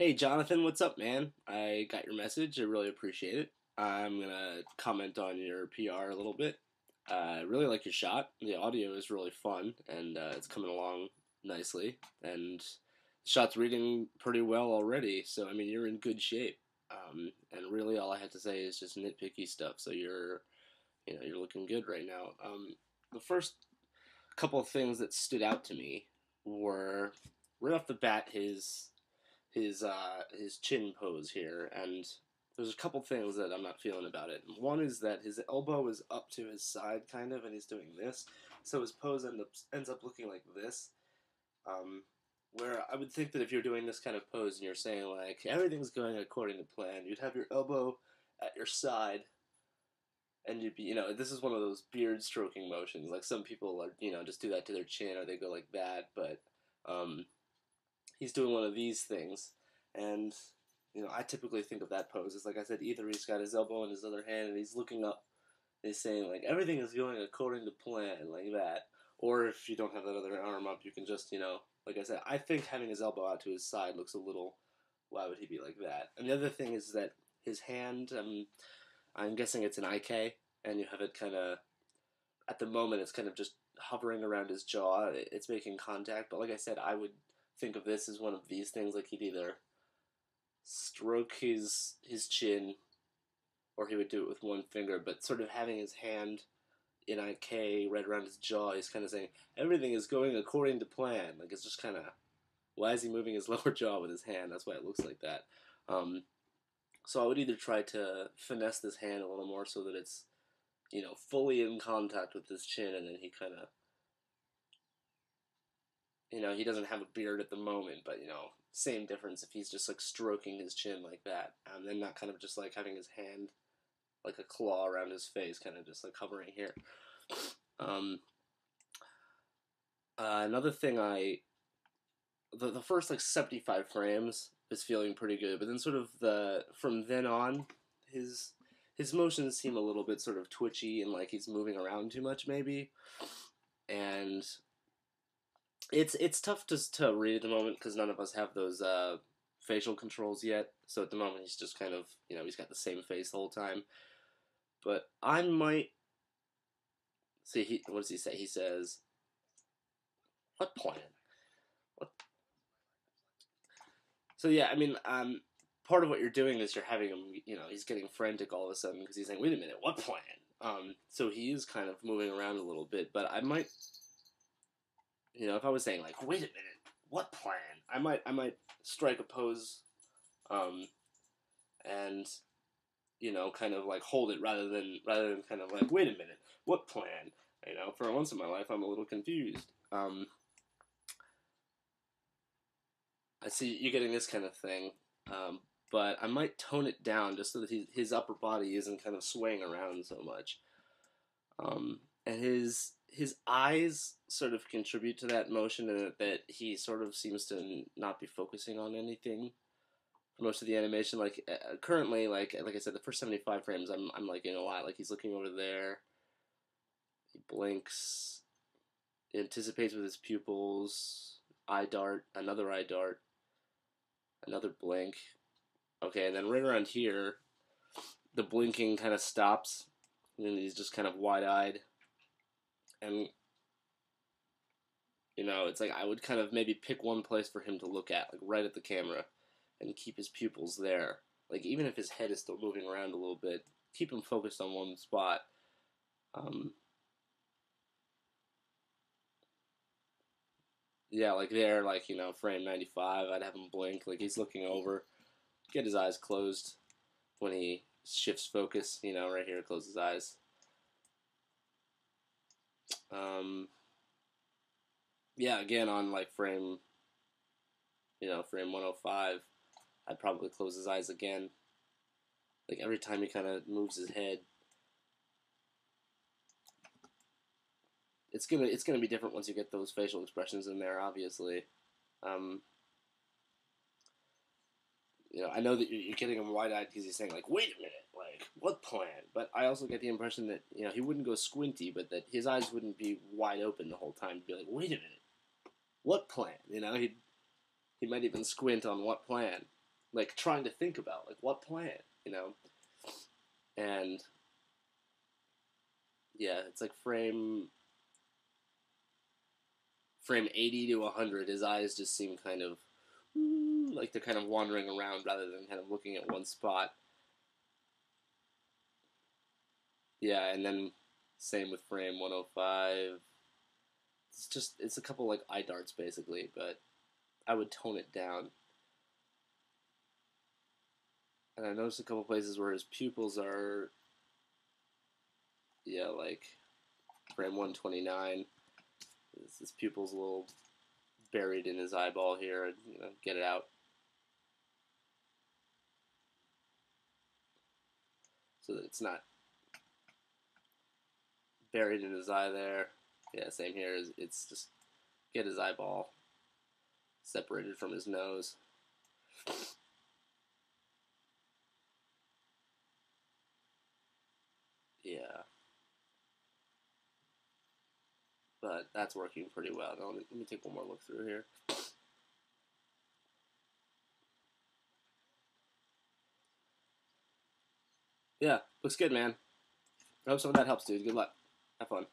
Hey Jonathan, what's up, man? I got your message. I really appreciate it. I'm gonna comment on your PR a little bit. I really like your shot. The audio is really fun, and it's coming along nicely. And the shot's reading pretty well already. So I mean, you're in good shape. And really, all I have to say is just nitpicky stuff. So you're looking good right now. The first couple of things that stood out to me were right off the bat his chin pose here, and there's a couple things that I'm not feeling about it. One is that his elbow is up to his side, kind of, and he's doing this, so his pose ends up looking like this. Um, where I would think that if you're doing this kind of pose and you're saying like everything's going according to plan, you'd have your elbow at your side, and you'd be, this is one of those beard stroking motions. Like some people are, just do that to their chin or they go like that, but um, he's doing one of these things, and I typically think of that pose as, like I said, either he's got his elbow in his other hand and he's looking up, and he's saying like everything is going according to plan, like that. Or if you don't have that other arm up, you can just, like I said, I think having his elbow out to his side looks a little. Why would he be like that? And the other thing is that his hand, I'm guessing it's an IK, and you have it kind of at the moment it's kind of just hovering around his jaw. It's making contact, but like I said, I would think of this as one of these things. Like he'd either stroke his chin, or he would do it with one finger. But sort of having his hand in IK right around his jaw, he's kind of saying everything is going according to plan. Like it's just kind of, why is he moving his lower jaw with his hand? That's why it looks like that. So I would either try to finesse this hand a little more so that it's fully in contact with his chin, and then he kind of, he doesn't have a beard at the moment, but same difference if he's just like stroking his chin like that, and then not kind of just like having his hand like a claw around his face, kind of just like hovering here. Um, Another thing, the first like 75 frames is feeling pretty good, but then sort of from then on, his his motions seem a little bit sort of twitchy and like he's moving around too much maybe, and it's tough to read at the moment because none of us have those facial controls yet. So at the moment he's just kind of he's got the same face the whole time. But I might see what does he say? He says, "What plan? What?" So yeah, I mean, part of what you're doing is you're having him. He's getting frantic all of a sudden because he's saying, "Wait a minute, what plan?" So he is kind of moving around a little bit, but I might, if I was saying like, "Wait a minute, what plan?" I might strike a pose, um, and kind of like hold it rather than kind of like, wait a minute, what plan? For once in my life, I'm a little confused. I see you getting this kind of thing, but I might tone it down just so that his upper body isn't kind of swaying around so much. And his eyes sort of contribute to that motion, and that he sort of seems to not be focusing on anything for most of the animation. Like currently, like I said, the first 75 frames, I'm like in a lot. Like he's looking over there, he blinks, anticipates with his pupils, eye dart, another eye dart, another blink. Okay, and then right around here, the blinking kind of stops, and then he's just kind of wide eyed, and it's like I would kind of maybe pick one place for him to look at, like right at the camera, and keep his pupils there. Like even if his head is still moving around a little bit, keep him focused on one spot. Um, yeah, like there, like frame 95, I'd have him blink, like he's looking over, get his eyes closed when he shifts focus. Right here, close his eyes. Yeah, again on like frame 105, I'd probably close his eyes again. Like every time he kind of moves his head, it's gonna be different once you get those facial expressions in there. Obviously, um, I know that you're getting him wide-eyed because he's saying like, "Wait a minute, like what plan?" But I also get the impression that he wouldn't go squinty, but that his eyes wouldn't be wide open the whole time. He'd be like, "Wait a minute, what plan?" He might even squint on what plan. like trying to think about like what plan, you know, and yeah, it's like frame 80 to 100, his eyes just seem kind of like they're kind of wandering around rather than kind of looking at one spot. Yeah, and then same with frame 105. It's a couple like eye darts basically, but I would tone it down. And I noticed a couple places where his pupils are, yeah, like frame 129. His pupil's a little buried in his eyeball here, and get it out. So that it's not buried in his eye there. Yeah, same here. It's just get his eyeball separated from his nose. Yeah. But that's working pretty well. Now, let me take one more look through here. Yeah, looks good, man. I hope some of that helps, dude. Good luck. Have fun.